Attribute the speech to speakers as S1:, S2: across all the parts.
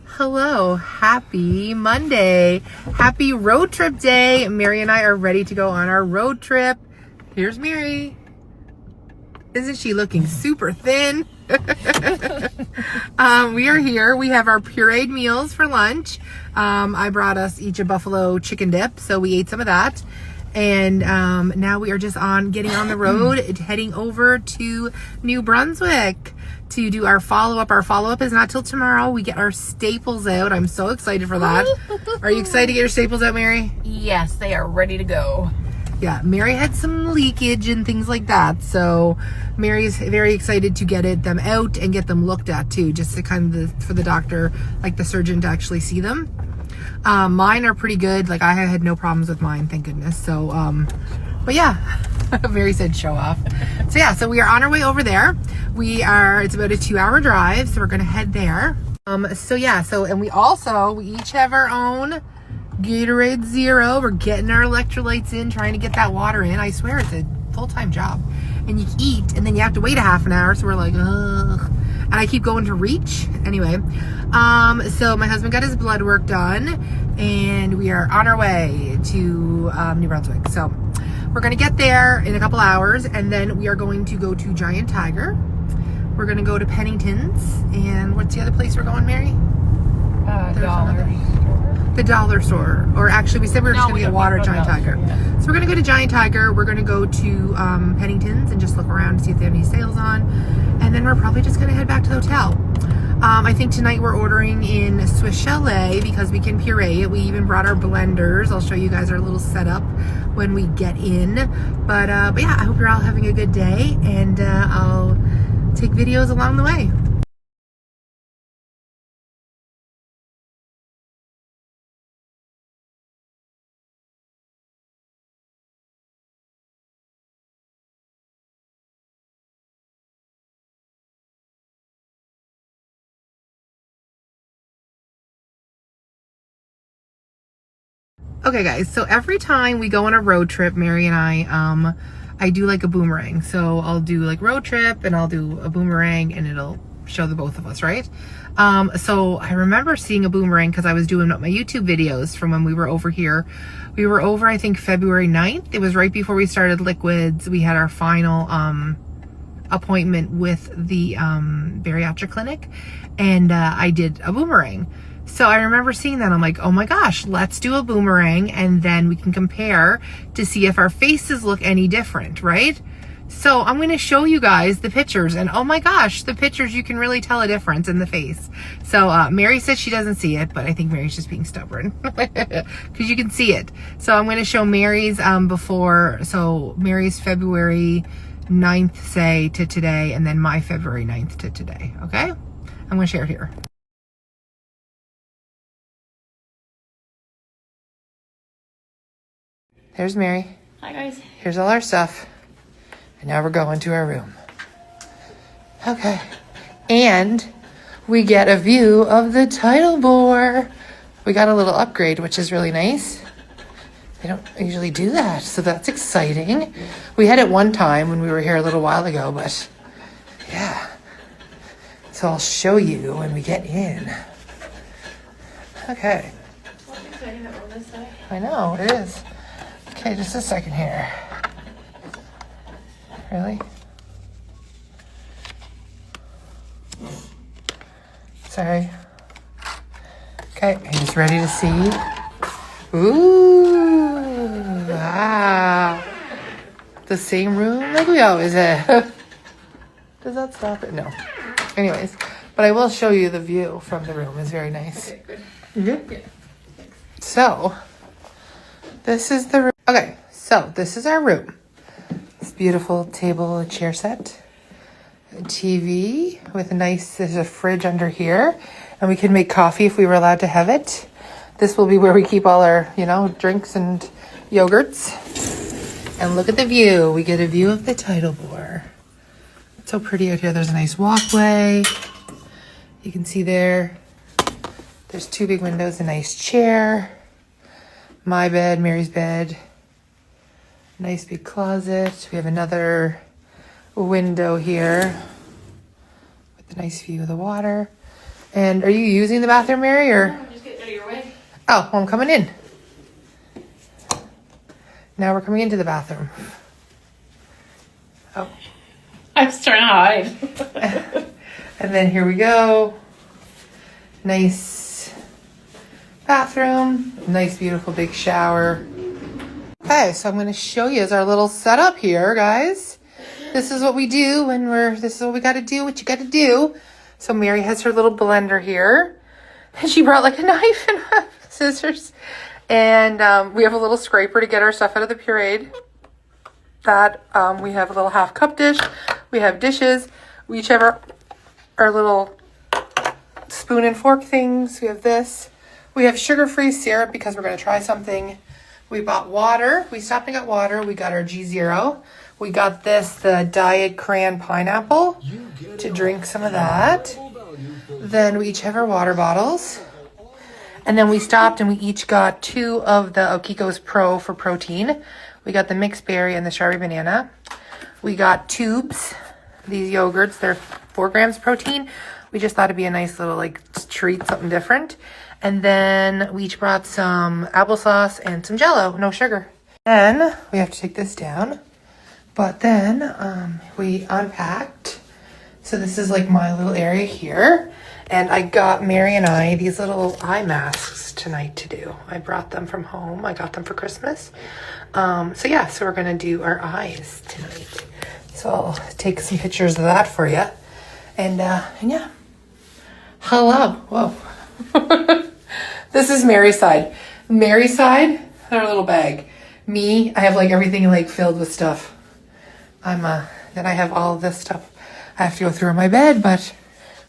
S1: Hello, happy Monday. Happy road trip day. Mary and I are ready to go on our road trip. Here's Mary. Isn't she looking super thin? We are here. We have our pureed meals for lunch. I brought us each a buffalo chicken dip, so we ate some of that. And now we are just getting on the road, heading over to New Brunswick to do our follow-up. Our follow-up is not till tomorrow. We get our staples out. I'm so excited for that. Are you excited to get your staples out, Mary?
S2: Yes, they are ready to go.
S1: Yeah, Mary had some leakage and things like that. So Mary's very excited to get them out and get them looked at too, just to kind of for the doctor, like the surgeon, to actually see them. Mine are pretty good. Like, I had no problems with mine, thank goodness. So, but yeah, Mary said show off. So yeah, so we are on our way over there. It's about a 2-hour drive, so we're gonna head there. And we each have our own Gatorade Zero. We're getting our electrolytes in, trying to get that water in. I swear it's a full-time job. And you eat, and then you have to wait a half an hour, so we're like, ugh. And I keep going to reach. Anyway, so my husband got his blood work done, and we are on our way to New Brunswick. So we're going to get there in a couple hours, and then we are going to go to Giant Tiger. We're going to go to Pennington's, and what's the other place we're going, Mary? The dollar store. Or actually, we said we were just going to get water at Giant Tiger. Yeah. So we're going to go to Giant Tiger. We're going to go to Pennington's and just look around to see if they have any sales on. And then we're probably just going to head back to the hotel. I think tonight we're ordering in Swiss Chalet because we can puree it. We even brought our blenders. I'll show you guys our little setup when we get in. But yeah, I hope you're all having a good day. And I'll take videos along the way. Okay guys, so every time we go on a road trip, Mary and I do like a boomerang. So I'll do like road trip and I'll do a boomerang and it'll show the both of us, right? So I remember seeing a boomerang because I was doing my YouTube videos from when we were over here. We were over, I think, February 9th. It was right before we started liquids. We had our final appointment with the bariatric clinic, and I did a boomerang. So I remember seeing that. I'm like, oh my gosh, let's do a boomerang and then we can compare to see if our faces look any different, right? So I'm going to show you guys the pictures, and oh my gosh, the pictures, you can really tell a difference in the face. So Mary says she doesn't see it, but I think Mary's just being stubborn because you can see it. So I'm going to show Mary's Mary's February 9th, say, to today, and then my February 9th to today, okay? I'm going to share it here. There's Mary.
S2: Hi guys.
S1: Here's all our stuff. And now we're going to our room. Okay. And we get a view of the tidal bore. We got a little upgrade, which is really nice. They don't usually do that, so that's exciting. We had it one time when we were here a little while ago, but yeah. So I'll show you when we get in. Okay. I know, it is. Okay, just a second here. Really? Sorry. Okay, are you just ready to see? Ooh, wow. The same room like we always have. Does that stop it? No. Anyways, but I will show you the view from the room. It's very nice.
S2: Okay, good.
S1: Mm-hmm.
S2: Yeah.
S1: So, this is the room. Okay, so this is our room. This beautiful table and chair set. A TV with there's a fridge under here. And we can make coffee if we were allowed to have it. This will be where we keep all our, drinks and yogurts. And look at the view. We get a view of the tidal bore. It's so pretty out here. There's a nice walkway. You can see there. There's 2 big windows, a nice chair. My bed, Mary's bed. Nice big closet. We have another window here with a nice view of the water. And are you using the bathroom, Mary, or?
S2: I'm just getting out of your way.
S1: Oh, well, I'm coming in. Now we're coming into the bathroom. Oh.
S2: I was trying to hide.
S1: And then here we go. Nice bathroom. Nice, beautiful, big shower. Okay, so I'm going to show you our little setup here, guys. This is what we do when this is what we got to do, what you got to do. So Mary has her little blender here. And she brought like a knife and scissors. And we have a little scraper to get our stuff out of the pureed. We have a little half cup dish. We have dishes. We each have our little spoon and fork things. We have this. We have sugar-free syrup because we're going to try something. We bought water. We stopped and got water. We got our G0. We got the Diet Cran Pineapple to drink some of that. Then we each have our water bottles. And then we stopped and we each got 2 of the Okiko's Pro for protein. We got the mixed berry and the strawberry banana. We got tubes, these yogurts. They're 4 grams protein. We just thought it'd be a nice little treat, something different. And then we each brought some applesauce and some Jell-O, no sugar. Then we have to take this down. But then we unpacked. So this is like my little area here. And I got Mary and I these little eye masks tonight to do. I brought them from home. I got them for Christmas. So we're going to do our eyes tonight. So I'll take some pictures of that for you. And yeah. Hello. Whoa. This is Mary's side. Mary's side, her little bag. Me, I have everything filled with stuff. Then I have all of this stuff I have to go through in my bed, but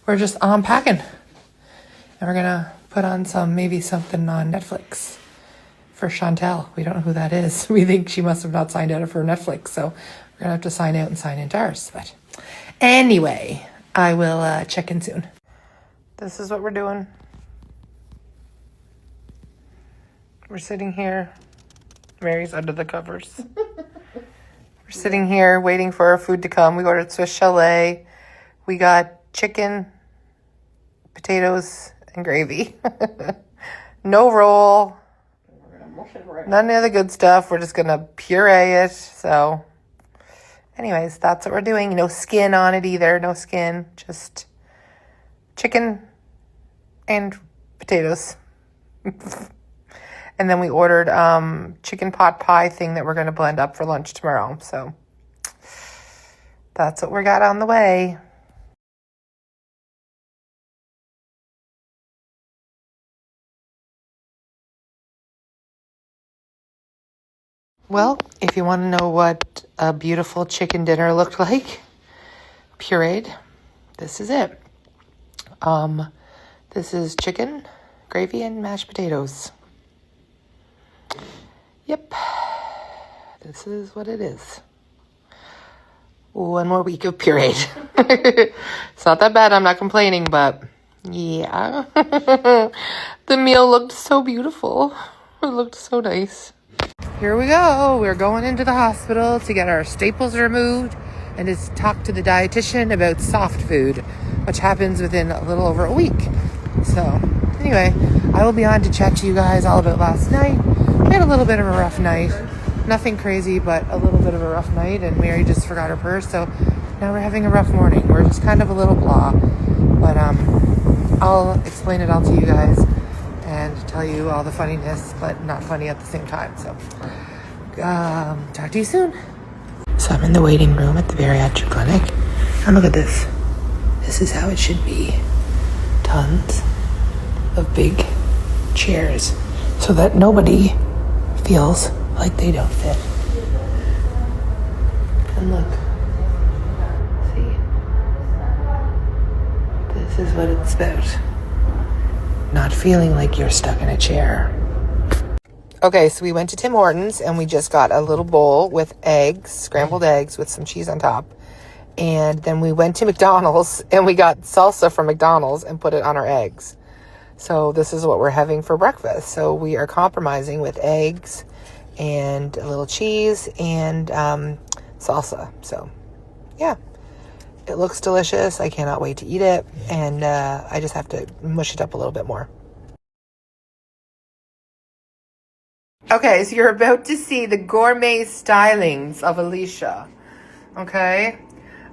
S1: we're just unpacking. And we're gonna put on maybe something on Netflix for Chantel. We don't know who that is. We think she must have not signed out for Netflix, so we're gonna have to sign out and sign into ours. But anyway, I will check in soon. This is what we're doing. We're sitting here. Mary's under the covers. We're sitting here waiting for our food to come. We ordered Swiss chalet. We got chicken, potatoes, and gravy. No roll. None of the good stuff. We're just going to puree it. So, anyways, that's what we're doing. No skin on it either. No skin. Just chicken and potatoes. And then we ordered chicken pot pie thing that we're going to blend up for lunch tomorrow. So that's what we got on the way. Well, if you want to know what a beautiful chicken dinner looked like, pureed, this is it. This is chicken, gravy, and mashed potatoes. Yep, this is what it is. One more week of pureed. It's not that bad, I'm not complaining, but yeah. The meal looked so beautiful. It looked so nice. Here we go. We're going into the hospital to get our staples removed and to talk to the dietitian about soft food, which happens within a little over a week. So anyway, I will be on to chat to you guys all about last night. We had a little bit of a rough night. Nothing crazy, but a little bit of a rough night, and Mary just forgot her purse, so now we're having a rough morning. We're just kind of a little blah, but I'll explain it all to you guys and tell you all the funniness, but not funny at the same time. So talk to you soon. So I'm in the waiting room at the bariatric clinic, and look at this. This is how it should be. Tons of big chairs so that nobody feels like they don't fit. And look, see, this is what it's about. Not feeling like you're stuck in a chair. Okay, so we went to Tim Hortons and we just got a little bowl with eggs, scrambled eggs with some cheese on top. And then we went to McDonald's and we got salsa from McDonald's and put it on our eggs. So this is what we're having for breakfast. So we are compromising with eggs and a little cheese and salsa. So yeah, It looks delicious. I cannot wait to eat it. And I just have to mush it up a little bit more. Okay, so you're about to see the gourmet stylings of Alicia. Okay?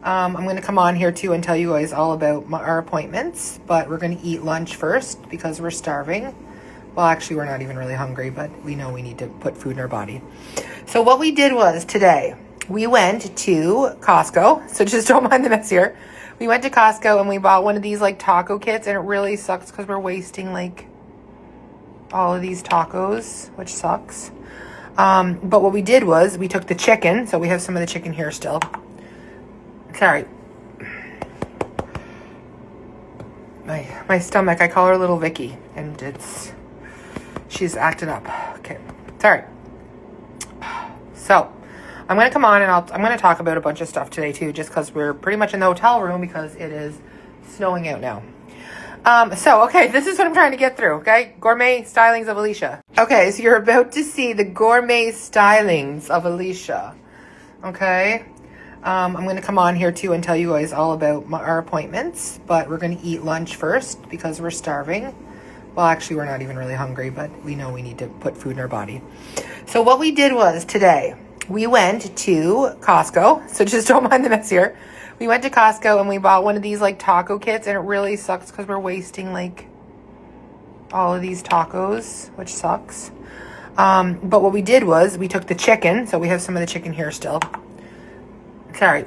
S1: I'm going to come on here too and tell you guys all about our appointments. But we're going to eat lunch first because we're starving. Well, actually, we're not even really hungry, but we know we need to put food in our body. So what we did was today, we went to Costco. So just don't mind the mess here. We went to Costco and we bought one of these like taco kits, and it really sucks because we're wasting like all of these tacos, which sucks. But what we did was we took the chicken. So we have some of the chicken here still. Sorry. My stomach, I call her little Vicky, and she's acted up. Okay, sorry. So I'm going to come on and I'm going to talk about a bunch of stuff today too, just because we're pretty much in the hotel room because it is snowing out now. Okay, this is what I'm trying to get through, okay? Gourmet stylings of Alicia. Okay, so you're about to see the gourmet stylings of Alicia, okay? I'm going to come on here too and tell you guys all about our appointments, but we're going to eat lunch first because we're starving. Well, actually, we're not even really hungry, but we know we need to put food in our body. So what we did was today, we went to Costco. So just don't mind the mess here. We went to Costco and we bought one of these like taco kits, and it really sucks because we're wasting like all of these tacos, which sucks. But what we did was we took the chicken. So we have some of the chicken here still. Sorry.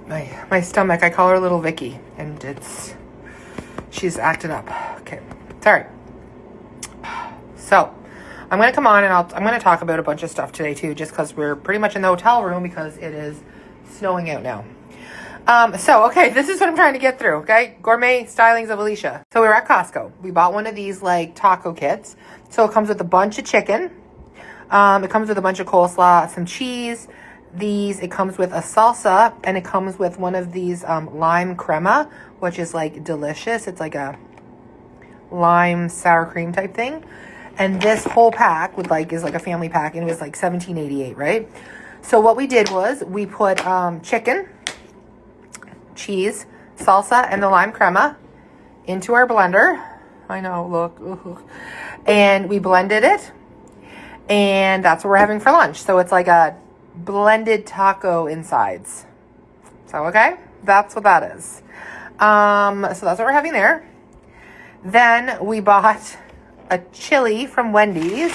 S1: My stomach, I call her little Vicky, and she's acted up. Okay, sorry. So I'm going to come on and I'm going to talk about a bunch of stuff today too, just because we're pretty much in the hotel room because it is snowing out now. Okay, this is what I'm trying to get through, okay? Gourmet stylings of Alicia. So we were at Costco. We bought one of these like taco kits. So it comes with a bunch of chicken. It comes with a bunch of coleslaw, some cheese. It comes with a salsa, and it comes with one of these lime crema, which is like delicious. It's like a lime sour cream type thing. And this whole pack is like a family pack, and it was like $17.88, right? So what we did was we put chicken, cheese, salsa, and the lime crema into our blender. I know, look. Ooh. And we blended it, and that's what we're having for lunch. So it's like a blended taco insides. So, okay, that's what that is. So that's what we're having there. Then we bought a chili from Wendy's.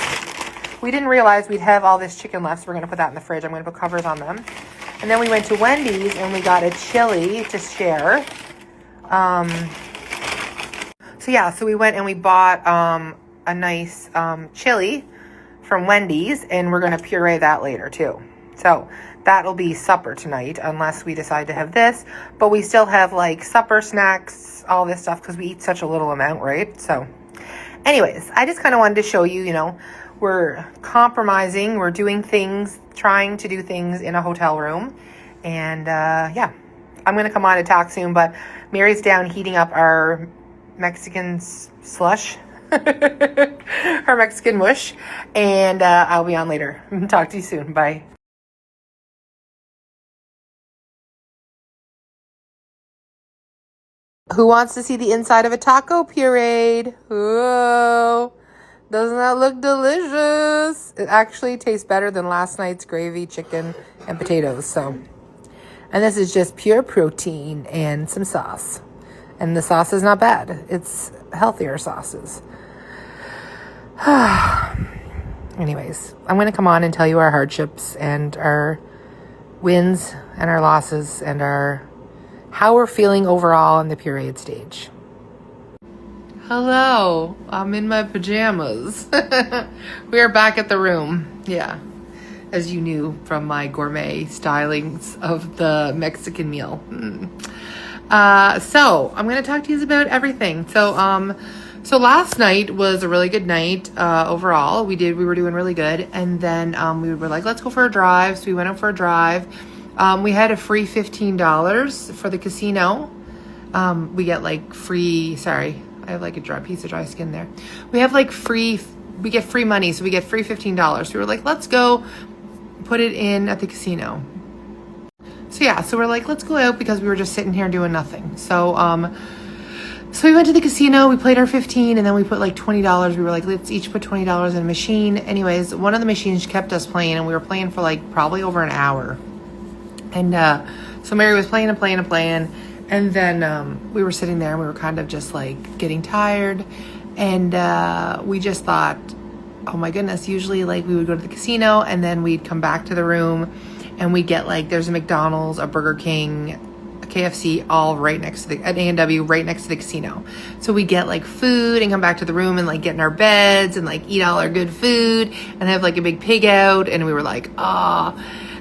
S1: We didn't realize we'd have all this chicken left, so we're going to put that in the fridge. I'm going to put covers on them. And then we went to Wendy's and we got a chili to share. So we went and we bought a nice chili from Wendy's, and we're going to puree that later too. So that'll be supper tonight unless we decide to have this. But we still have like supper snacks, all this stuff, because we eat such a little amount, right? So anyways, I just kind of wanted to show you, we're compromising. We're doing things, trying to do things in a hotel room. And yeah, I'm going to come on and talk soon. But Mary's down heating up our Mexican slush. Her Mexican mush. And I'll be on later. Talk to you soon. Bye. Who wants to see the inside of a taco pureed? Whoa. Doesn't that look delicious? It actually tastes better than last night's gravy, chicken, and potatoes. So, and this is just pure protein and some sauce. And the sauce is not bad. It's healthier sauces. Anyways, I'm going to come on and tell you our hardships and our wins and our losses and how we're feeling overall in the period stage. Hello, I'm in my pajamas. We are back at the room. Yeah, as you knew from my gourmet stylings of the Mexican meal. So I'm going to talk to you about everything. So last night was a really good night overall. We were doing really good. And then we were like, let's go for a drive. So we went out for a drive. We had a free $15 for the casino. We get like free, sorry, I have like a piece of dry skin there. We get free money. So we get free $15. So we were like, let's go put it in at the casino. So yeah, so we're like, let's go out because we were just sitting here doing nothing. So we went to the casino, we played our 15, and then we put like $20. We were like, let's each put $20 in a machine. Anyways, one of the machines kept us playing, and we were playing for like probably over an hour. And so Mary was playing, and then we were sitting there, and we were kind of just like getting tired. And we just thought, oh my goodness, usually like we would go to the casino, and then we'd come back to the room, and we'd get like, there's a McDonald's, a Burger King, KFC, all right next to at A&W, right next to the casino. So we get like food and come back to the room and like get in our beds and like eat all our good food and have like a big pig out. And we were like, ah.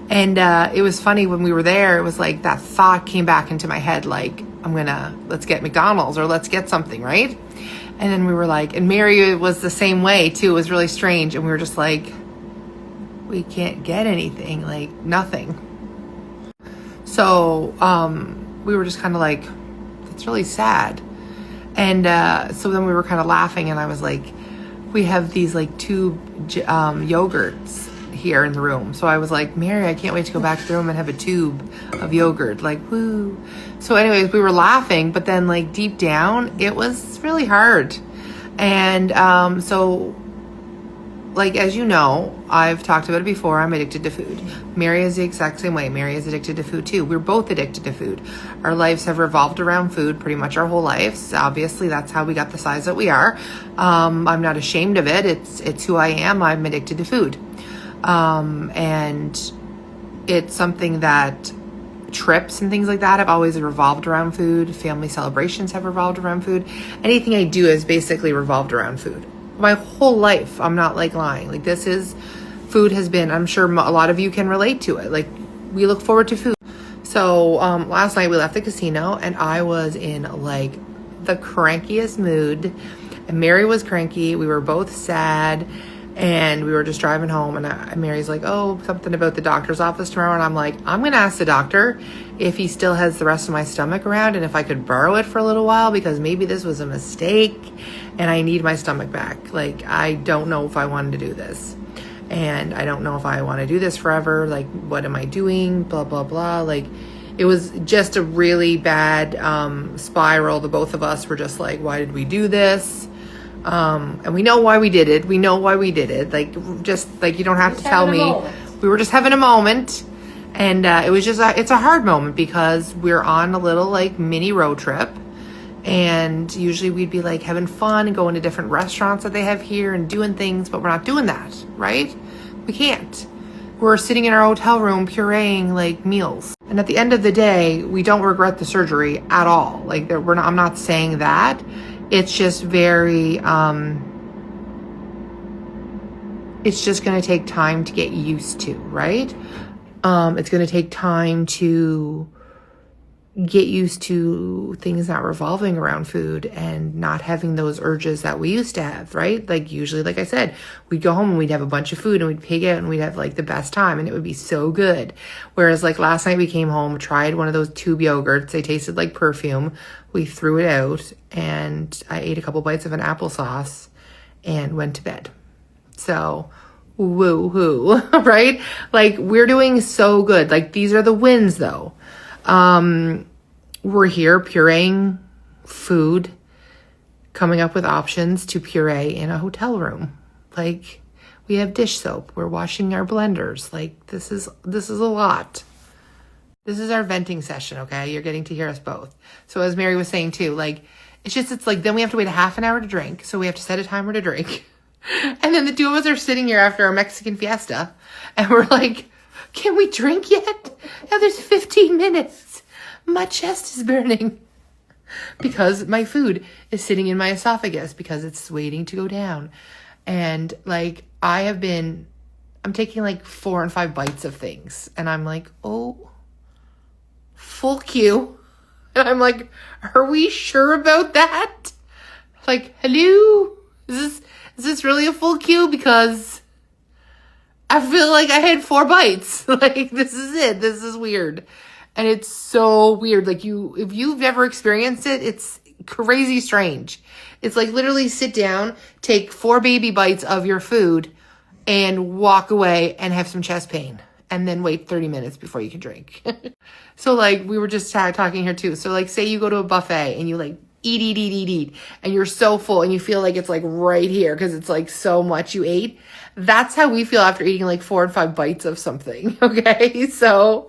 S1: And it was funny when we were there, it was like that thought came back into my head, like, let's get McDonald's or let's get something, right? And then we were like, and Mary was the same way too. It was really strange. And we were just like, we can't get anything, like nothing. So we were just kind of like, that's really sad. And so then we were kind of laughing, and I was like, we have these like tube yogurts here in the room. So I was like, Mary, I can't wait to go back to the room and have a tube of yogurt, like, woo. So anyways, we were laughing, but then like deep down, it was really hard. And so like, as you know, I've talked about it before, I'm addicted to food. Mary is the exact same way. Mary is addicted to food too. We're both addicted to food. Our lives have revolved around food pretty much our whole lives. Obviously, that's how we got the size that we are. I'm not ashamed of it. It's who I am. I'm addicted to food. And it's something that trips and things like that have always revolved around food. Family celebrations have revolved around food. Anything I do is basically revolved around food. My whole life, I'm not like lying. Like food has been, I'm sure a lot of you can relate to it. Like we look forward to food. So last night we left the casino, and I was in like the crankiest mood, and Mary was cranky. We were both sad, and we were just driving home, and Mary's like, oh, something about the doctor's office tomorrow. And I'm like, I'm going to ask the doctor if he still has the rest of my stomach around and if I could borrow it for a little while, because maybe this was a mistake and I need my stomach back. Like, I don't know if I wanted to do this, and I don't know if I want to do this forever. Like, what am I doing? Blah, blah, blah. Like, it was just a really bad spiral. The both of us were just like, why did we do this? And we know why we did it. We know why we did it. Like, just like, you don't have to tell me. We were just having a moment. And it was just, it's a hard moment because we're on a little like mini road trip. And usually we'd be like having fun and going to different restaurants that they have here and doing things, but we're not doing that, right? We can't. We're sitting in our hotel room pureeing like meals. And at the end of the day, we don't regret the surgery at all. Like, I'm not saying that. It's just very, it's just going to take time to get used to, right? It's going to take time to get used to things not revolving around food and not having those urges that we used to have, right? Like, usually, like I said, we'd go home and we'd have a bunch of food and we'd pig out and we'd have like the best time and it would be so good. Whereas like last night we came home, tried one of those tube yogurts. They tasted like perfume. We threw it out and I ate a couple bites of an applesauce and went to bed. So woo-hoo, right? Like, we're doing so good. Like, these are the wins though. We're here pureeing food, coming up with options to puree in a hotel room. Like, we have dish soap. We're washing our blenders. Like, this is a lot. This is our venting session, okay? You're getting to hear us both. So as Mary was saying too, like, it's like, then we have to wait a half an hour to drink. So we have to set a timer to drink. And then the two of us are sitting here after our Mexican fiesta. And we're like, can we drink yet? Now there's 15 minutes. My chest is burning. Because my food is sitting in my esophagus because it's waiting to go down. And like, I'm taking like 4 and 5 bites of things. And I'm like, oh, full queue. And I'm like, are we sure about that? Like, hello? Is this really a full queue? Because I feel like I had 4 bites. Like, this is it. This is weird. And it's so weird. Like, if you've ever experienced it, it's crazy strange. It's like literally sit down, take 4 baby bites of your food and walk away and have some chest pain. and then wait 30 minutes before you can drink. So like we were just talking here too. So like say you go to a buffet and you like eat, and you're so full and you feel like it's like right here because it's like so much you ate. That's how we feel after eating like 4 or 5 bites of something. Okay. So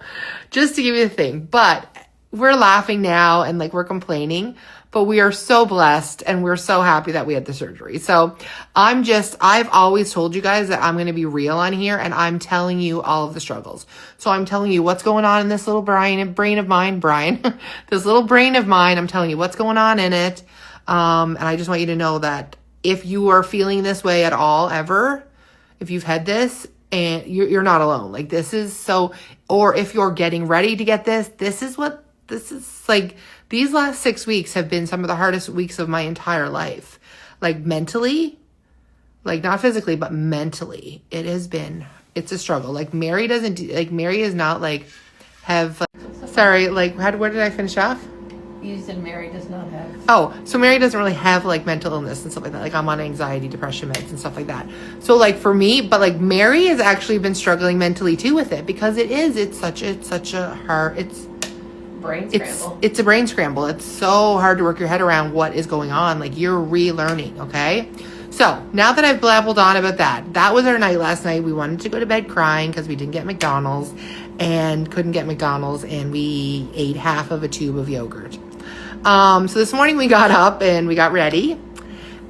S1: just to give you the thing, but we're laughing now and like we're complaining, but we are so blessed and we're so happy that we had the surgery. So I've always told you guys that I'm going to be real on here and I'm telling you all of the struggles. So I'm telling you what's going on in this little brain of mine, this little brain of mine. I'm telling you what's going on in it. And I just want you to know that if you are feeling this way at all, ever, if you've had this and you're not alone, like this is so, or if you're getting ready to get this is like, these last 6 weeks have been some of the hardest weeks of my entire life. Like mentally, like not physically, but mentally, it's a struggle. Like Mary is not like where did I finish off?
S2: You said Mary does not have.
S1: Oh, so Mary doesn't really have like mental illness and stuff like that. Like I'm on anxiety, depression meds and stuff like that. So like for me, but like Mary has actually been struggling mentally too with it because it's such a hard,
S2: Brain scramble.
S1: It's a brain scramble. It's so hard to work your head around what is going on. Like you're relearning, okay? So now that I've blabbled on about that was our night last night. We wanted to go to bed crying because we didn't get McDonald's and couldn't get McDonald's and we ate half of a tube of yogurt. So this morning we got up and we got ready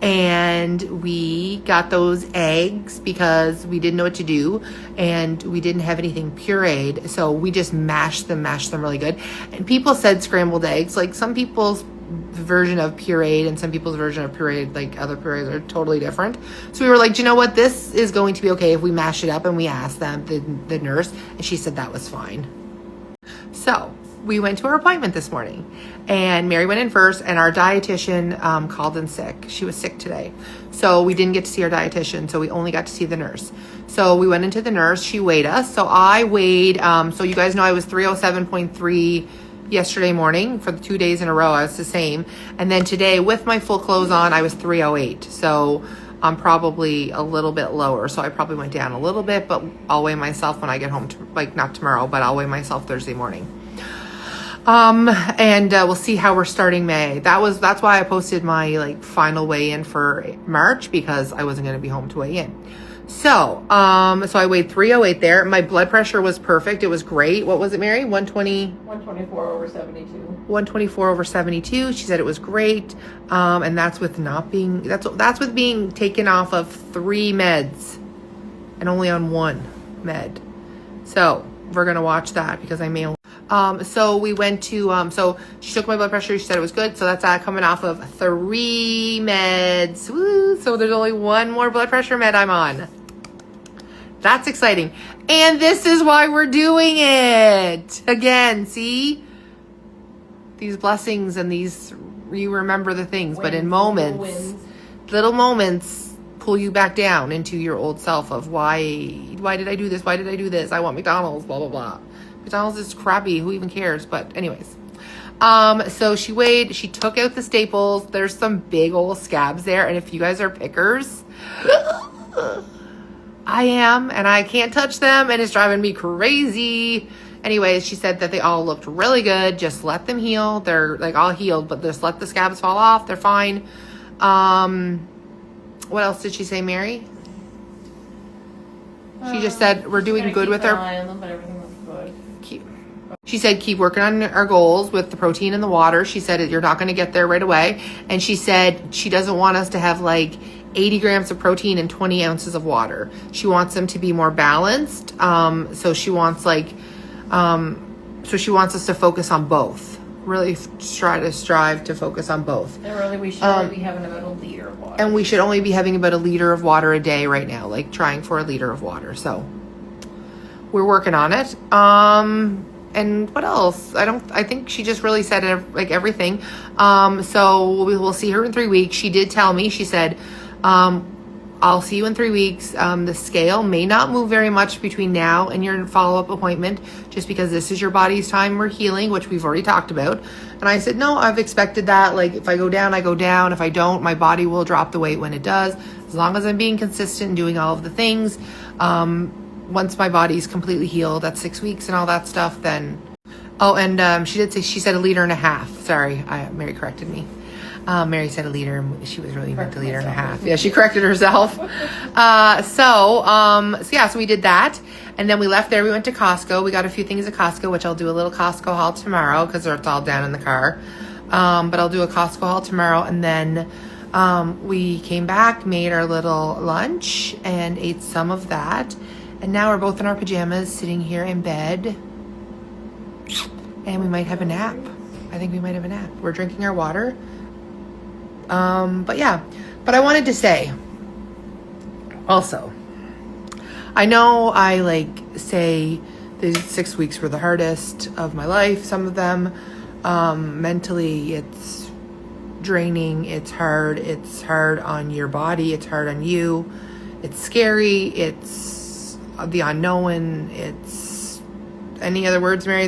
S1: and we got those eggs because we didn't know what to do and we didn't have anything pureed. So we just mashed them really good. And people said scrambled eggs, like some people's version of pureed and some people's version of pureed, like other purees are totally different. So we were like, you know what? This is going to be okay if we mash it up. And we asked them, the nurse, and she said that was fine. So we went to our appointment this morning and Mary went in first and our dietitian called in sick. She was sick today. So we didn't get to see our dietitian. So we only got to see the nurse. So we went into the nurse. She weighed us. So I weighed, so you guys know I was 307.3 yesterday morning for the 2 days in a row. I was the same. And then today with my full clothes on, I was 308. So I'm probably a little bit lower. So I probably went down a little bit, but I'll weigh myself when I get home, like not tomorrow, but I'll weigh myself Thursday morning. And we'll see how we're starting May. That's why I posted my like final weigh in for March because I wasn't going to be home to weigh in. So I weighed 308 there. My blood pressure was perfect. It was great. What was it, Mary?
S2: 124 over 72.
S1: 124 over 72. She said it was great. And that's with that's with being taken off of 3 meds and only on 1 med. So we're going to watch that because I may. So we went to, so she took my blood pressure. She said it was good. So that's coming off of 3 meds. Woo! So there's only 1 more blood pressure med I'm on. That's exciting. And this is why we're doing it. Again, see? These blessings and you remember the things, but in moments, little moments pull you back down into your old self of why did I do this? Why did I do this? I want McDonald's, blah, blah, blah. McDonald's is crappy. Who even cares? But anyways. So she weighed, she took out the staples. There's some big old scabs there. And if you guys are pickers, I am, and I can't touch them. And it's driving me crazy. Anyways, she said that they all looked really good. Just let them heal. They're like all healed, but just let the scabs fall off. They're fine. What else did she say, Mary? She just said we're doing good with our.
S2: But everything looks good.
S1: She said keep working on our goals with the protein and the water. She said you're not going to get there right away, and she said she doesn't want us to have like 80 grams of protein and 20 ounces of water. She wants them to be more balanced. So she wants us to focus on both. Really strive to focus on both.
S2: And really, we should only be having about a liter of water.
S1: And we should only be having about a liter of water a day right now, like trying for a liter of water. So we're working on it. And what else? I think she just really said like everything. So we'll see her in 3 weeks. She did tell me, she said, I'll see you in 3 weeks. The scale may not move very much between now and your follow-up appointment, just because this is your body's time for healing, which we've already talked about. And I said, no, I've expected that. Like if I go down, I go down. If I don't, my body will drop the weight when it does, as long as I'm being consistent and doing all of the things. once my body's completely healed at 6 weeks and all that stuff, then... Oh, and she said 1.5 liters. Sorry, Mary corrected me. Mary said 1 liter, and she was really meant 1.5 liters. Yeah, she corrected herself. So we did that. And then we left there. We went to Costco. We got a few things at Costco, which I'll do a little Costco haul tomorrow because it's all down in the car. But I'll do a Costco haul tomorrow. And then we came back, made our little lunch, and ate some of that. And now we're both in our pajamas, sitting here in bed. And we might have a nap. I think we might have a nap. We're drinking our water. But I wanted to say also, I know I say these 6 weeks were the hardest of my life. Some of them, mentally it's draining. It's hard on your body. It's hard on you. It's scary. It's the unknown. It's any other words, Mary,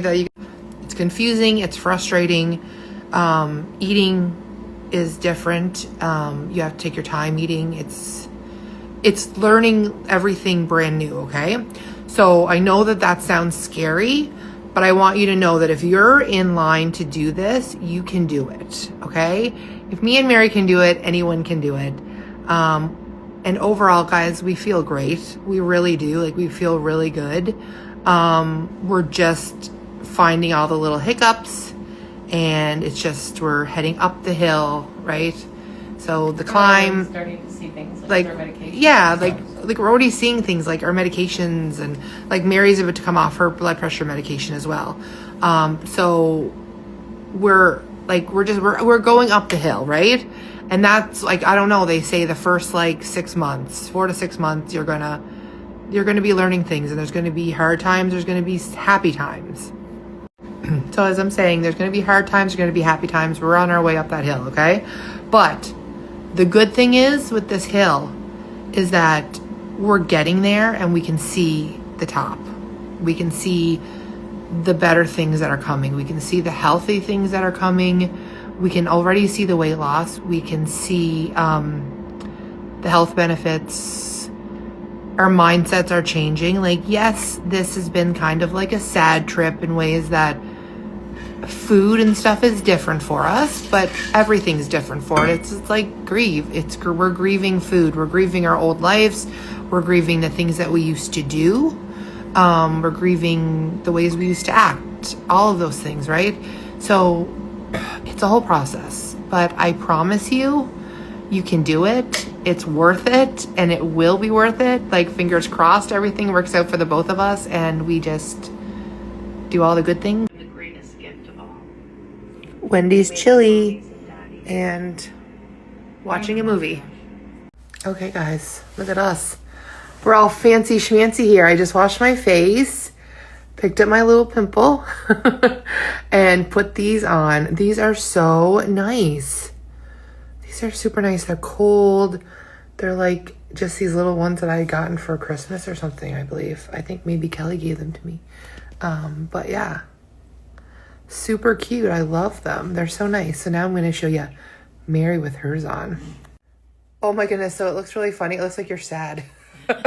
S1: it's confusing. It's frustrating. Eating is different. You have to take your time eating. It's learning everything brand new, okay? So I know that sounds scary, but I want you to know that if you're in line to do this, you can do it, okay? If me and Mary can do it, anyone can do it. And overall, guys, we feel great. We really do. We feel really good. We're just finding all the little hiccups, and it's just we're heading up the hill, right? So the climb,
S2: starting to see things like our medications.
S1: Yeah, we're already seeing things like our medications, and Mary's about to come off her blood pressure medication as well. So we're going up the hill, right? And that's I don't know, they say the first 6 months, 4 to 6 months, you're gonna be learning things, and there's gonna be hard times, there's gonna be happy times. So as I'm saying, there's gonna be hard times, there's gonna be happy times. We're on our way up that hill, okay? But the good thing is with this hill is that we're getting there, and we can see the top. We can see the better things that are coming. We can see the healthy things that are coming. We can already see the weight loss. We can see the health benefits. Our mindsets are changing. Yes, this has been kind of a sad trip in ways that food and stuff is different for us, but everything's different for it. It's grieve. We're grieving food. We're grieving our old lives. We're grieving the things that we used to do. We're grieving the ways we used to act. All of those things, right? So it's a whole process, but I promise you can do it. It's worth it, and it will be worth it. Fingers crossed, everything works out for the both of us, and we just do all the good things. The greatest gift of all. Wendy's chili and watching a movie. Okay, guys, look at us. We're all fancy schmancy here. I just washed my face, picked up my little pimple, and put these on. These are so nice. These are super nice. They're cold. They're just these little ones that I had gotten for Christmas or something, I believe. I think maybe Kelly gave them to me. But yeah, super cute. I love them. They're so nice. So now I'm going to show you Mary with hers on. Oh my goodness. So it looks really funny. It looks like you're sad. It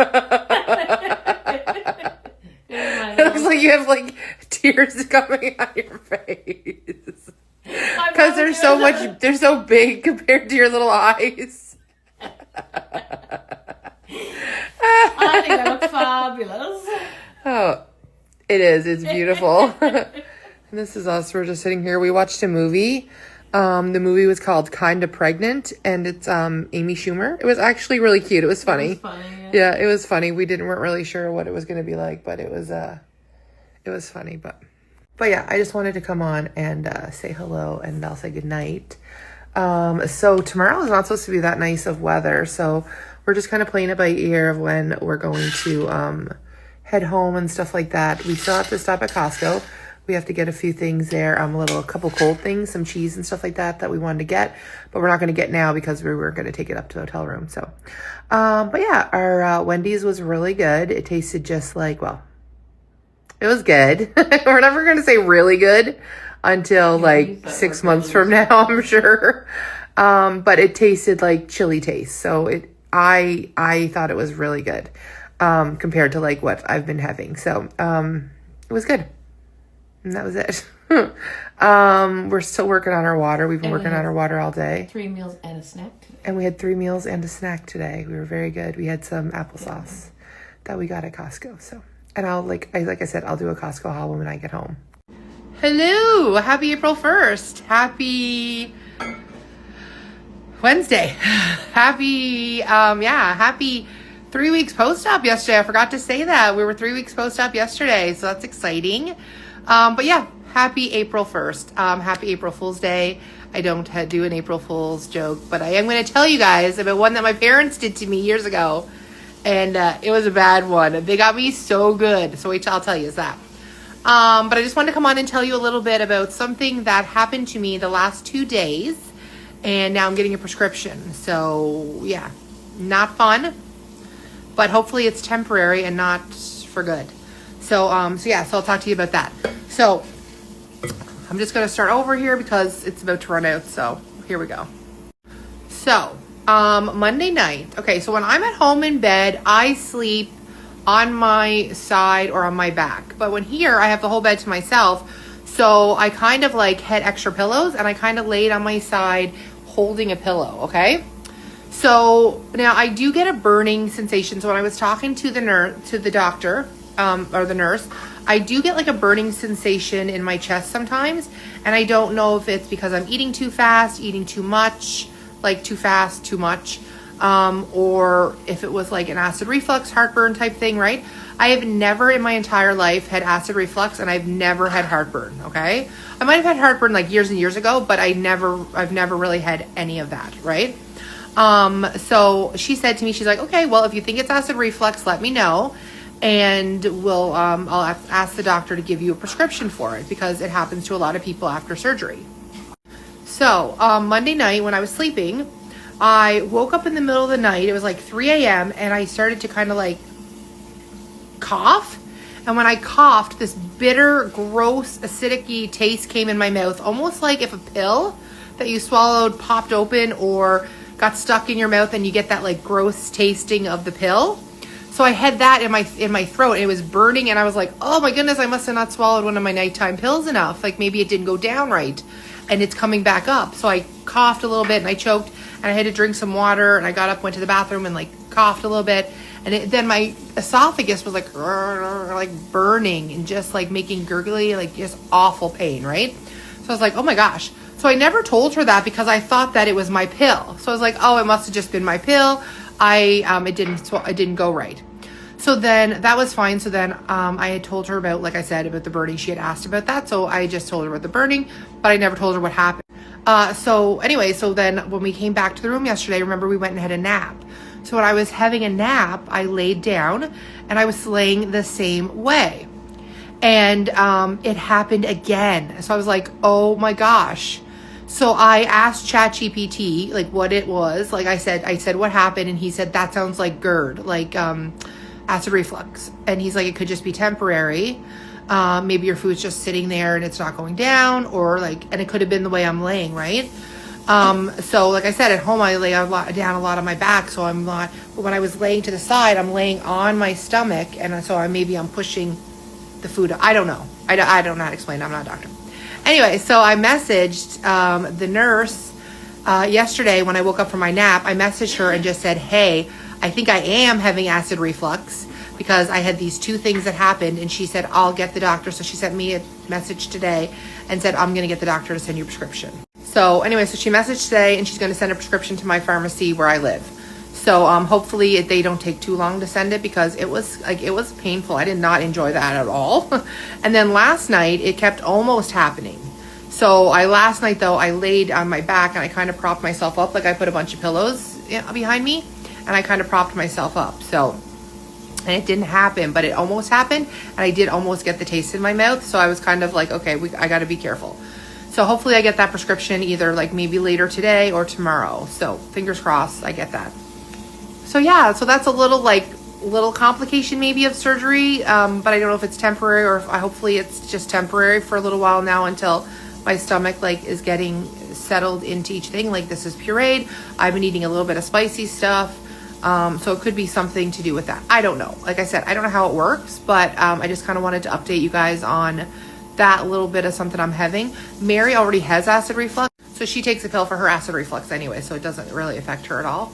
S1: looks like you have tears coming out your face. Because they're so big compared to your little eyes.
S2: I think I look fabulous.
S1: Oh, it is. It's beautiful. And this is us. We're just sitting here. We watched a movie. The movie was called Kinda Pregnant, and it's Amy Schumer. It was actually really cute. It was funny.
S2: It was funny,
S1: yeah, it was funny. We weren't really sure what it was going to be like, but it was funny. But yeah, I just wanted to come on and say hello, and I'll say goodnight. So tomorrow is not supposed to be that nice of weather, so we're just kind of playing it by ear of when we're going to head home and stuff like that. We still have to stop at Costco. We have to get a few things there, a couple cold things, some cheese and stuff like that we wanted to get, but we're not going to get now because we were going to take it up to the hotel room. So, but yeah, our Wendy's was really good. It tasted just it was good. We're never going to say really good until 6 months from now, I'm sure. But it tasted like chili taste. So I thought it was really good. compared to like what I've been having. So it was good. And that was it. We're still working on our water. We've been working on our water all day.
S2: 3 meals and a snack.
S1: And we had 3 meals and a snack today. We were very good. We had some applesauce that we got at Costco. So, and I'll like I said, I'll do a Costco haul when I get home. Hello, happy April 1st. Happy Wednesday. Happy 3 weeks post-op yesterday. I forgot to say that. We were 3 weeks post-op yesterday, so that's exciting. But yeah, happy April 1st. Happy April Fool's Day. I don't do an April Fool's joke, but I am going to tell you guys about one that my parents did to me years ago. And it was a bad one. They got me so good. So wait till I'll tell you that. But I just wanted to come on and tell you a little bit about something that happened to me the last 2 days. And now I'm getting a prescription. So yeah, not fun. But hopefully it's temporary and not for good. So I'll talk to you about that. So I'm just going to start over here because it's about to run out. So here we go. So, Monday night. Okay, so when I'm at home in bed, I sleep on my side or on my back. But when here, I have the whole bed to myself. So I kind of like had extra pillows and I kind of laid on my side holding a pillow, okay? So now I do get a burning sensation. So when I was talking to the doctor, or the nurse, I do get like a burning sensation in my chest sometimes. And I don't know if it's because I'm eating too fast, eating too much, like too fast, too much, or if it was like an acid reflux, heartburn type thing, right? I have never in my entire life had acid reflux and I've never had heartburn, okay? I might have had heartburn like years and years ago, but I've never really had any of that, right? So she said to me, she's like, okay, well, if you think it's acid reflux, let me know. And I'll ask the doctor to give you a prescription for it because it happens to a lot of people after surgery. So, Monday night when I was sleeping, I woke up in the middle of the night. It was like 3 a.m. and I started to kind of like cough. And when I coughed, this bitter, gross, acidic-y taste came in my mouth, almost like if a pill that you swallowed popped open or got stuck in your mouth and you get that like gross tasting of the pill. So I had that in my throat. And it was burning and I was like, oh my goodness, I must have not swallowed one of my nighttime pills enough. Like maybe it didn't go down right and it's coming back up. So I coughed a little bit and I choked and I had to drink some water and I got up, went to the bathroom and like coughed a little bit. And then my esophagus was like burning and just like making gurgly, like just awful pain, right? So I was like, oh my gosh. So I never told her that because I thought that it was my pill. So I was like, oh, it must have just been my pill. It didn't go right. So then that was fine. So then I had told her about, like I said, about the burning. She had asked about that. So I just told her about the burning, but I never told her what happened. So then when we came back to the room yesterday, remember we went and had a nap. So when I was having a nap, I laid down and I was laying the same way. And it happened again. So I was like, oh my gosh. So I asked ChatGPT like what it was. Like I said what happened, and he said that sounds like GERD, like acid reflux. And he's like, it could just be temporary. Maybe your food's just sitting there and it's not going down, or like, and it could have been the way I'm laying, right? So like I said, at home I lay down a lot on my back, so I'm not. But when I was laying to the side, I'm laying on my stomach, and so I'm pushing the food. I don't know. I don't know how to explain. I'm not a doctor. Anyway, so I messaged the nurse yesterday when I woke up from my nap. I messaged her and just said, hey, I think I am having acid reflux because I had these 2 things that happened. And she said, I'll get the doctor. So she sent me a message today and said, I'm going to get the doctor to send you a prescription. So anyway, so she messaged today and she's going to send a prescription to my pharmacy where I live. So hopefully they don't take too long to send it because it was painful. I did not enjoy that at all. And then last night it kept almost happening. So last night though, I laid on my back and I kind of propped myself up. Like I put a bunch of pillows behind me and I kind of propped myself up. So, and it didn't happen, but it almost happened. And I did almost get the taste in my mouth. So I was kind of like, okay, I got to be careful. So hopefully I get that prescription either like maybe later today or tomorrow. So fingers crossed I get that. So yeah, so that's a little complication maybe of surgery, but I don't know if it's temporary or if hopefully it's just temporary for a little while now until my stomach like is getting settled into each thing. Like this is pureed. I've been eating a little bit of spicy stuff. So it could be something to do with that. I don't know. Like I said, I don't know how it works, but I just kind of wanted to update you guys on that little bit of something I'm having. Mary already has acid reflux, so she takes a pill for her acid reflux anyway, so it doesn't really affect her at all.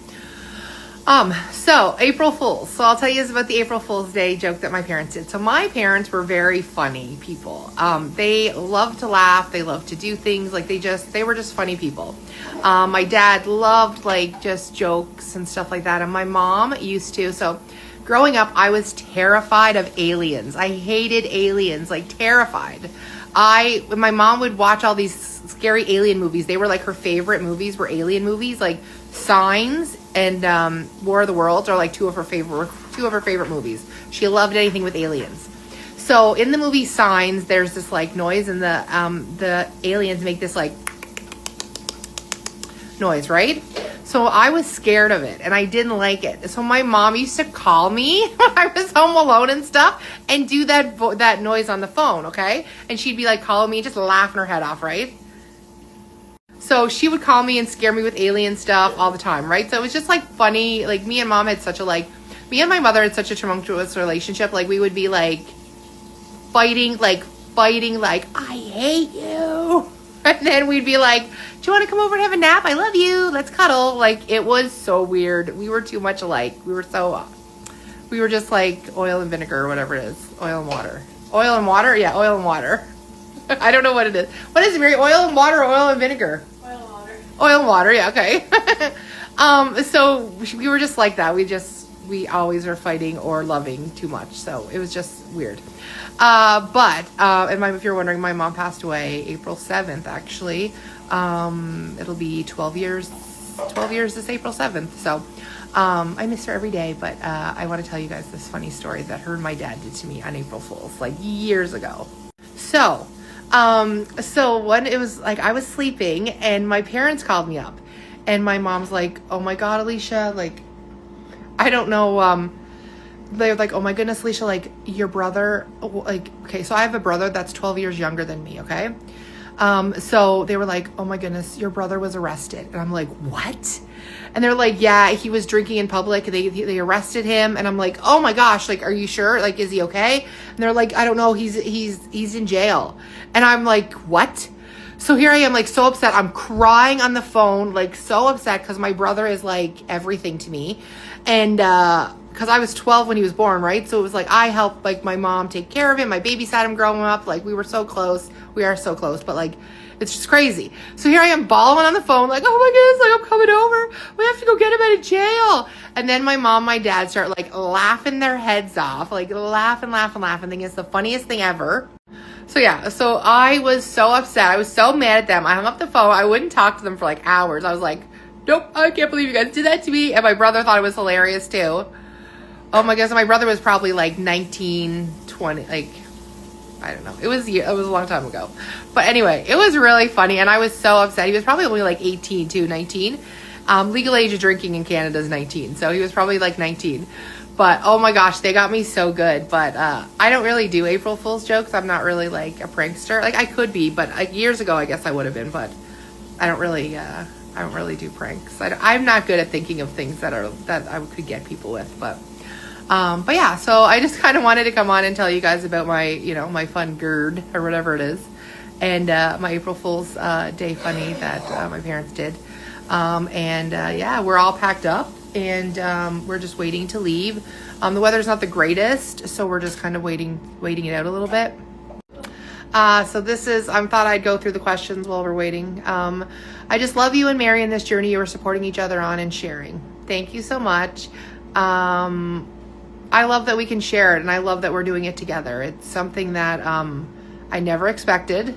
S1: So April Fools. So I'll tell you about the April Fool's Day joke that my parents did. So my parents were very funny people. They love to laugh. They love to do things like they were just funny people. My dad loved like just jokes and stuff like that. And my mom used to. So growing up, I was terrified of aliens. I hated aliens, like terrified. My mom would watch all these scary alien movies. They were like her favorite movies were alien movies, like Signs and War of the Worlds are like two of her favorite movies. She loved anything with aliens. So in the movie Signs, there's this like noise, and the aliens make this like noise, right? So I was scared of it and I didn't like it. So my mom used to call me when I was home alone and stuff and do that noise on the phone, okay? And she'd be like calling me, just laughing her head off, right? So she would call me and scare me with alien stuff all the time, right? So it was just like funny. Like me and my mother had such a tumultuous relationship. Like we would be like fighting, like I hate you. And then we'd be like, do you want to come over and have a nap? I love you. Let's cuddle. Like it was so weird. We were too much alike. We were just like oil and vinegar or whatever it is. Oil and water. Oil and water? Yeah, oil and water. I don't know what it is. What is it, Mary? Oil and water or oil and vinegar?
S2: Oil and water.
S1: Oil and water, yeah, okay. So we were just like that. We always were fighting or loving too much. So it was just weird. If you're wondering, my mom passed away April 7th, actually. It'll be 12 years this April 7th. So I miss her every day, but I want to tell you guys this funny story that her and my dad did to me on April Fool's, like years ago. So when it was like I was sleeping and my parents called me up and my mom's like, oh my God, Alicia, like, I don't know. They're like, oh my goodness, Alicia, like your brother, like, okay. So I have a brother that's 12 years younger than me. Okay. So they were like, oh my goodness, your brother was arrested. And I'm like, what? And they're like, yeah, he was drinking in public. They arrested him. And I'm like, oh my gosh, like, are you sure? Like, is he okay? And they're like, I don't know. He's in jail. And I'm like, what? So here I am, like, so upset. I'm crying on the phone, like, so upset because my brother is like everything to me. And, because I was 12 when he was born, right? So it was like I helped like my mom take care of him. I babysat him growing up. Like we were so close. We are so close, but like it's just crazy. So here I am bawling on the phone like, oh my goodness, like I'm coming over. We have to go get him out of jail. And then my mom, my dad start like laughing their heads off, like laughing, thinking it's the funniest thing ever. So yeah, so I was so upset. I was so mad at them. I hung up the phone. I wouldn't talk to them for like hours. I was like, nope, I can't believe you guys did that to me. And my brother thought it was hilarious too. Oh my gosh, my brother was probably like 19, 20, like, I don't know. It was a long time ago. But anyway, it was really funny and I was so upset. He was probably only like 18 too, 19. Legal age of drinking in Canada is 19. So he was probably like 19. But oh my gosh, they got me so good. But I don't really do April Fool's jokes. I'm not really like a prankster. Like I could be, but like years ago I guess I would have been. But I don't really do pranks. I'm not good at thinking of things that I could get people with. But yeah, so I just kind of wanted to come on and tell you guys about my, my fun GERD or whatever it is. And my April Fool's Day funny that my parents did. Yeah, we're all packed up and we're just waiting to leave. The weather's not the greatest, so we're just kind of waiting it out a little bit. So this is, I thought I'd go through the questions while we're waiting. I just love you and Mary in this journey you are supporting each other on and sharing. Thank you so much. I love that we can share it and I love that we're doing it together. It's something that I never expected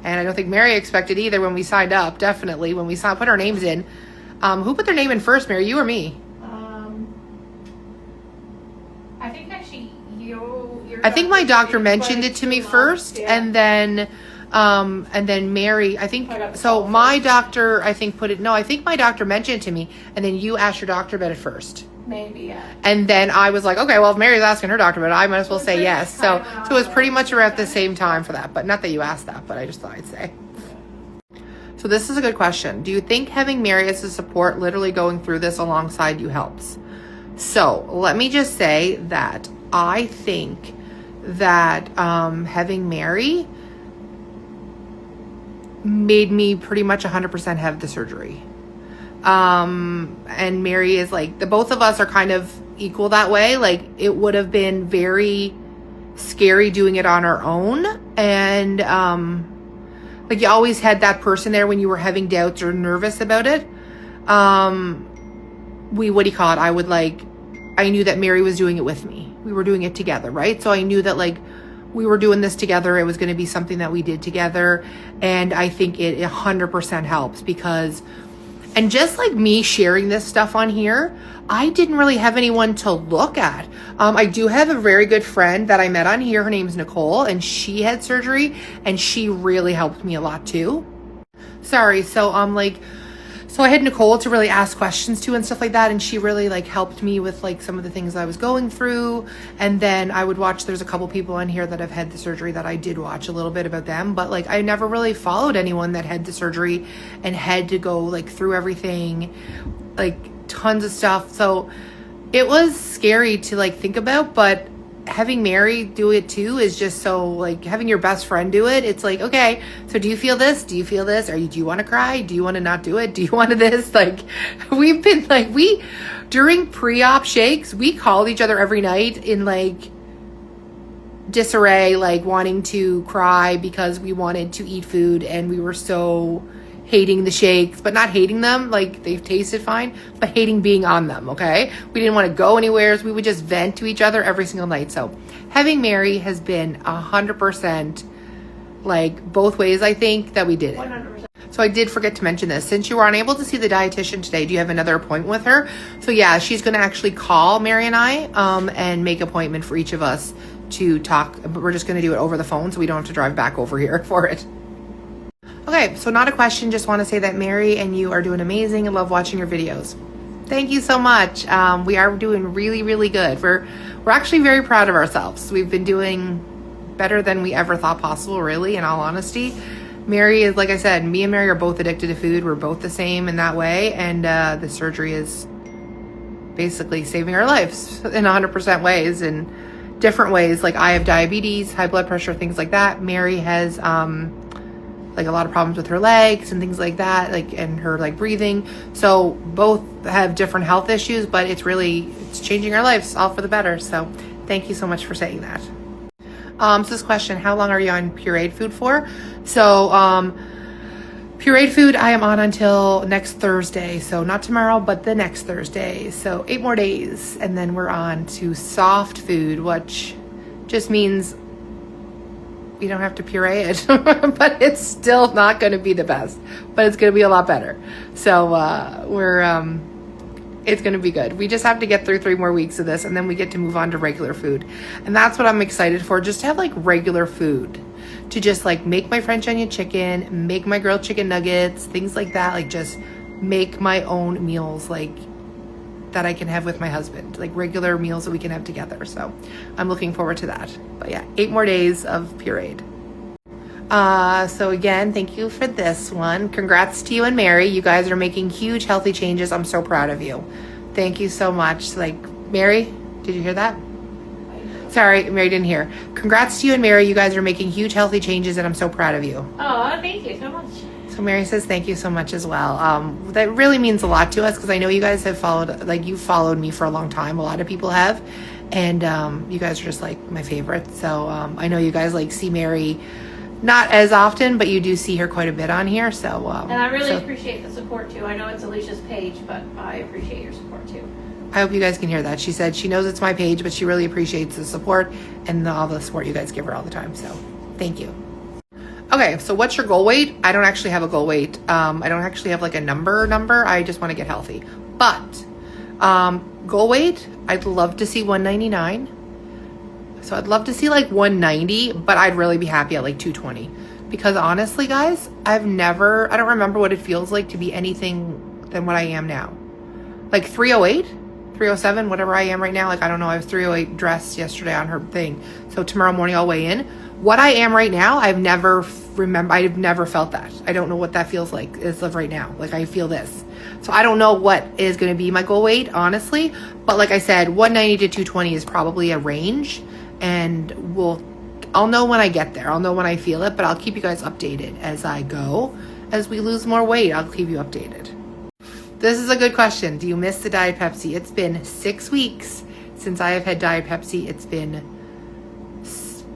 S1: and I don't think Mary expected either when we signed up. Definitely when we put our names in. Who put their name in first, Mary? You or me?
S2: I think actually
S1: I think my doctor mentioned it to me first, yeah. and then Mary, I think, so my doctor, I think I think my doctor mentioned it to me, and then you asked your doctor about it first.
S2: Maybe, yeah.
S1: And then I was like, okay, well, if Mary's asking her doctor about it, I might as well say yes. So it was pretty much around the same time for that, but not that you asked that, but I just thought I'd say. So this is a good question. Do you think having Mary as a support, literally going through this alongside you helps? So let me just say that I think that having Mary made me pretty much 100% have the surgery. And Mary is like, the both of us are kind of equal that way. Like, it would have been very scary doing it on our own. And like, you always had that person there when you were having doubts or nervous about it. I knew that Mary was doing it with me. We were doing it together, right? So I knew that, like, we were doing this together. It was going to be something that we did together. And I think it 100% helps because, and just like me sharing this stuff on here, I didn't really have anyone to look at. I do have a very good friend that I met on here. Her name's Nicole, and she had surgery, and she really helped me a lot too. Sorry. So I had Nicole to really ask questions to and stuff like that. And she really like helped me with like some of the things I was going through. And then I would watch, there's a couple people on here that have had the surgery that I did watch a little bit about them, but like I never really followed anyone that had the surgery and had to go like through everything, like tons of stuff. So it was scary to like think about, but having Mary do it too is just so, like, having your best friend do it. It's like, okay, so do you feel this? Do you feel this? Do you want to cry? Do you want to not do it? Do you want to this? Like, we've been like, during pre-op shakes, we called each other every night in like disarray, like wanting to cry because we wanted to eat food and we were so hating the shakes, but not hating them, like they tasted fine, but hating being on them, okay? We didn't want to go anywhere, so we would just vent to each other every single night. So having Mary has been 100% like both ways, I think, that we did it. 100%. So I did forget to mention this. Since you were unable to see the dietitian today, do you have another appointment with her? So yeah, she's going to actually call Mary and I and make an appointment for each of us to talk, but we're just going to do it over the phone so we don't have to drive back over here for it. Okay, so not a question, just want to say that Mary and you are doing amazing and love watching your videos. Thank you so much. We are doing really, really good. We're actually very proud of ourselves. We've been doing better than we ever thought possible, really, in all honesty. Mary is, like I said, me and Mary are both addicted to food. We're both the same in that way, and the surgery is basically saving our lives in 100% ways, in different ways. Like, I have diabetes, high blood pressure, things like that. Mary has like a lot of problems with her legs and things like that, like, and her like breathing. So both have different health issues, but it's changing our lives all for the better. So thank you so much for saying that. So this question, how long are you on pureed food for? So pureed food I am on until next Thursday. So not tomorrow, but the next Thursday. So 8 more days. And then we're on to soft food, which just means we don't have to puree it, but it's still not going to be the best, but it's going to be a lot better. So it's going to be good. We just have to get through 3 more weeks of this, and then we get to move on to regular food. And that's what I'm excited for, just to have like regular food, to just like make my French onion chicken, make my grilled chicken nuggets, things like that. Like, just make my own meals, like, that I can have with my husband, like regular meals that we can have together. So I'm looking forward to that. But yeah, 8 more days of pureed. So again, thank you for this one. Congrats to you and Mary. You guys are making huge healthy changes. I'm so proud of you. Thank you so much. Like, Mary, did you hear that? Sorry, Mary didn't hear. Congrats to you and Mary. You guys are making huge healthy changes, and I'm so proud of you.
S2: Oh, thank you so much.
S1: So Mary says thank you so much as well. That really means a lot to us, because I know you guys have followed, like, you've followed me for a long time. A lot of people have, and you guys are just like my favorite. So I know you guys like see Mary not as often, but you do see her quite a bit on here. So
S2: and I really appreciate the support too. I know it's Alicia's page, but I appreciate your support too.
S1: I hope you guys can hear that. She said she knows it's my page, but she really appreciates the support and all the support you guys give her all the time. So thank you. Okay, so what's your goal weight? I don't actually have a goal weight. I don't actually have like a number. I just want to get healthy. But goal weight, I'd love to see 199. So I'd love to see like 190, but I'd really be happy at like 220. Because honestly, guys, I don't remember what it feels like to be anything than what I am now. Like 308 307, whatever I am right now. Like, I don't know, I was 308 dressed yesterday on her thing. So tomorrow morning I'll weigh in. What I am right now, I've never felt that. I don't know what that feels like as of right now. Like, I feel this. So I don't know what is going to be my goal weight, honestly. But like I said, 190 to 220 is probably a range. And I'll know when I get there. I'll know when I feel it. But I'll keep you guys updated as I go. As we lose more weight, I'll keep you updated. This is a good question. Do you miss the Diet Pepsi? It's been 6 weeks since I have had Diet Pepsi. It's been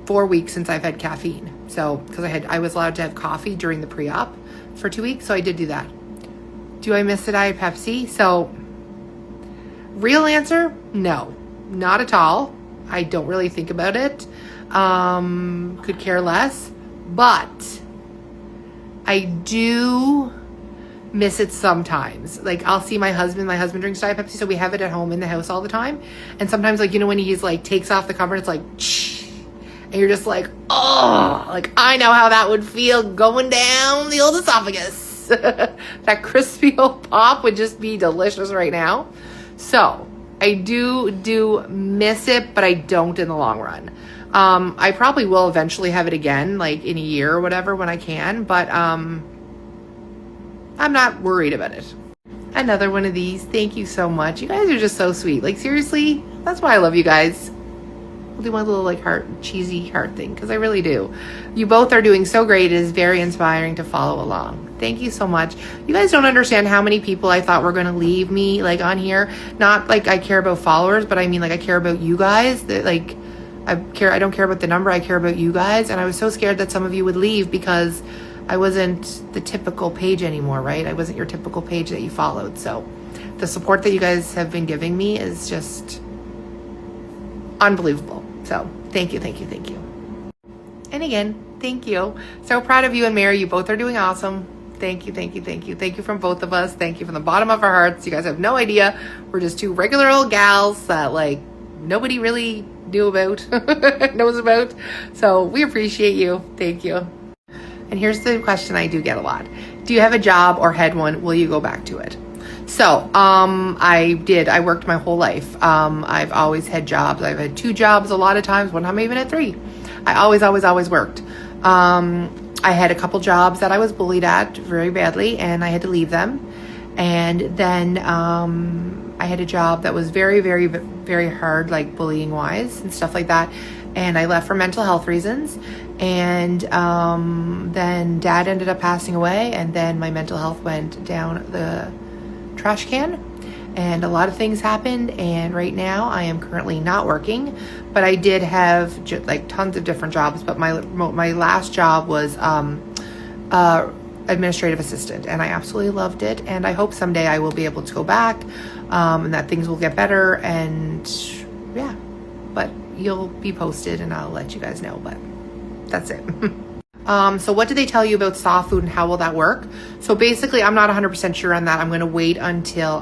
S1: 4 weeks since I've had caffeine. So, because I was allowed to have coffee during the pre-op for 2 weeks, so I did do that. Do I miss the Diet Pepsi? So, real answer, no, not at all. I don't really think about it. Could care less, but I do miss it sometimes. Like, I'll see my husband drinks Diet Pepsi, so we have it at home in the house all the time. And sometimes, like, you know, when he's like takes off the cover, it's like, and you're just like, oh, like, I know how that would feel going down the old esophagus. That crispy old pop would just be delicious right now. So I do miss it, but I don't in the long run. I probably will eventually have it again, like in a year or whatever when I can, but I'm not worried about it. Another one of these. Thank you so much. You guys are just so sweet. Like, seriously, that's why I love you guys. I'll do my little like cheesy heart thing, because I really do. You both are doing so great. It is very inspiring to follow along. Thank you so much. You guys don't understand how many people I thought were going to leave me like on here. Not like I care about followers, but I mean like I care about you guys. That like I don't care about the number. I care about you guys. And I was so scared that some of you would leave because I wasn't the typical page anymore, right? I wasn't your typical page that you followed. So the support that you guys have been giving me is just unbelievable. So thank you, thank you, thank you. And again, thank you. So proud of you and Mary. You both are doing awesome. Thank you, thank you, thank you. Thank you from both of us. Thank you from the bottom of our hearts. You guys have no idea. We're just two regular old gals that like nobody really knew about, knows about. So we appreciate you. Thank you. And here's the question I do get a lot. Do you have a job or had one? Will you go back to it? So, I worked my whole life. I've always had jobs. I've had 2 jobs a lot of times. One time I even had 3. I always worked. I had a couple jobs that I was bullied at very badly and I had to leave them. And then, I had a job that was very, very, very hard, like bullying wise and stuff like that. And I left for mental health reasons. And then Dad ended up passing away, and then my mental health went down the trash can, and a lot of things happened. And right now I am currently not working, but I did have like tons of different jobs. But my last job was administrative assistant, and I absolutely loved it. And I hope someday I will be able to go back, and that things will get better. And yeah, but you'll be posted and I'll let you guys know, but that's it. So what did they tell you about soft food and how will that work? So basically, I'm not 100% sure on that. I'm going to wait until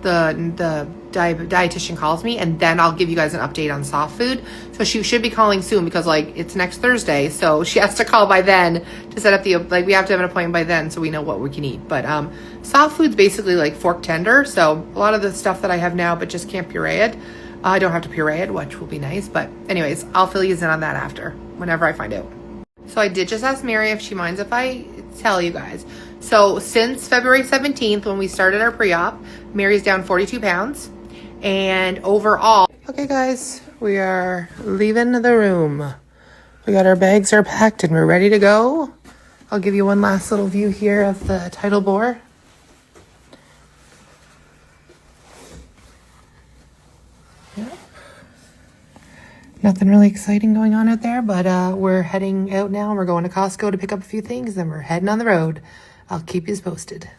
S1: the dietitian calls me, and then I'll give you guys an update on soft food. So she should be calling soon because like it's next Thursday. So she has to call by then to set up we have to have an appointment by then so we know what we can eat. But soft food's basically like fork tender. So a lot of the stuff that I have now, but just can't puree it. I don't have to puree it, which will be nice. But anyways, I'll fill you in on that after, whenever I find out. So I did just ask Mary if she minds if I tell you guys. So since February 17th, when we started our pre-op, Mary's down 42 pounds. And overall... Okay, guys, we are leaving the room. We got our bags are packed and we're ready to go. I'll give you one last little view here of the tidal bore. Nothing really exciting going on out there, but we're heading out now and we're going to Costco to pick up a few things and we're heading on the road. I'll keep you posted.